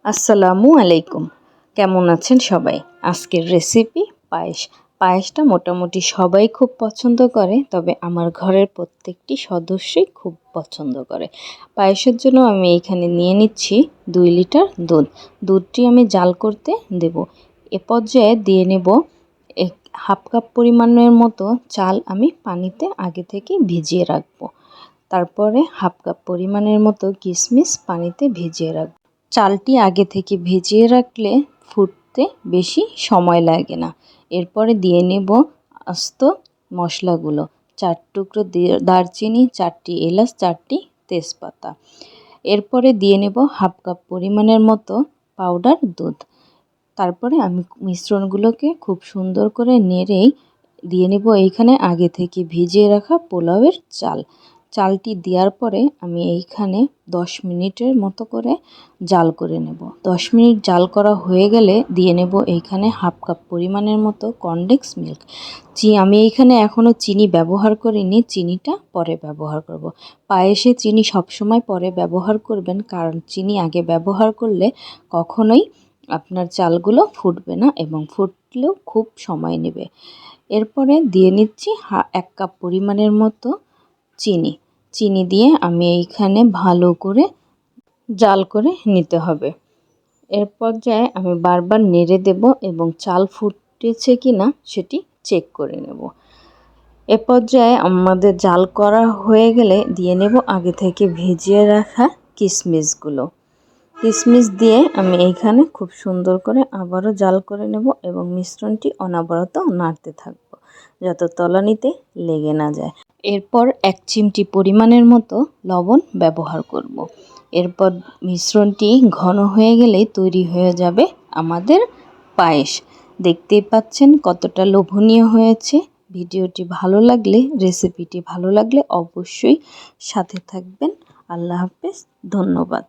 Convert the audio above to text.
আসসালামু আলাইকুম। কেমন আছেন সবাই? আজকের রেসিপি পায়েস। পায়েসটা মোটামুটি সবাই খুব পছন্দ করে, তবে আমার ঘরের প্রত্যেকটি সদস্যই খুব পছন্দ করে। পায়েসের জন্য আমি এখানে নিয়ে নিচ্ছি 2 লিটার দুধ। দুধটি আমি জাল করতে দেব। এ পর্যায়ে দিয়ে নেব হাফ কাপ পরিমাণের মতো চাল আমি পানিতে আগে থেকে ভিজিয়ে রাখবো। তারপরে হাফ কাপ পরিমাণের মতো কিশমিশ পানিতে ভিজিয়ে রাখবো। চালটি আগে থেকে ভিজিয়ে রাখলে ফুটতে বেশি সময় লাগে না। এরপরে দিয়ে নেব আস্ত মশলাগুলো, 4 টুকরো দারচিনি, 4টি এলাচ, 4টি তেজপাতা। এরপরে দিয়ে নেব হাফ কাপ পরিমাণের মতো পাউডার দুধ। তারপরে আমি মিশ্রণগুলোকে খুব সুন্দর করে নেড়েই দিয়ে নেব এইখানে আগে থেকে ভিজিয়ে রাখা পোলাওয়ের চাল। চালটি দেওয়ার পরে আমি এইখানে 10 মিনিটের মতো করে জাল করে নেব। 10 মিনিট জাল করা হয়ে গেলে দিয়ে নেব এইখানে হাফ কাপ পরিমাণের মতো কনডেন্স মিল্ক। আমি এইখানে এখনও চিনি ব্যবহার করিনি, চিনিটা পরে ব্যবহার করব। পায়েসে চিনি সবসময় পরে ব্যবহার করবেন, কারণ চিনি আগে ব্যবহার করলে কখনোই আপনার চালগুলো ফুটবে না এবং ফুটলেও খুব সময় নেবে। এরপরে দিয়ে নিচ্ছি 1 কাপ পরিমাণের মতো চিনি দিয়ে আমি এইখানে ভালো করে জাল করে নিতে হবে। এর পর্যায়ে আমি বারবার নেড়ে দেব এবং চাল ফুটেছে কিনা সেটি চেক করে নেব। এ পর্যায়ে আমাদের জাল করা হয়ে গেলে দিয়ে নেব আগে থেকে ভিজিয়ে রাখা কিশমিশগুলো। কিশমিশ দিয়ে আমি এইখানে খুব সুন্দর করে আবারও জাল করে নেব এবং মিশ্রণটি অনবরত নাড়তে থাকবো যাতে তলানিতে লেগে না যায়। এরপর 1 চিমটি পরিমাণের মতো লবণ ব্যবহার করব। এরপর মিশ্রণটি ঘন হয়ে গেলেই তৈরি হয়ে যাবে আমাদের পায়েস। দেখতেই পাচ্ছেন কতটা লোভনীয় হয়েছে। ভিডিওটি ভালো লাগলে, রেসিপিটি ভালো লাগলে অবশ্যই সাথে থাকবেন। আল্লাহ হাফেজ, ধন্যবাদ।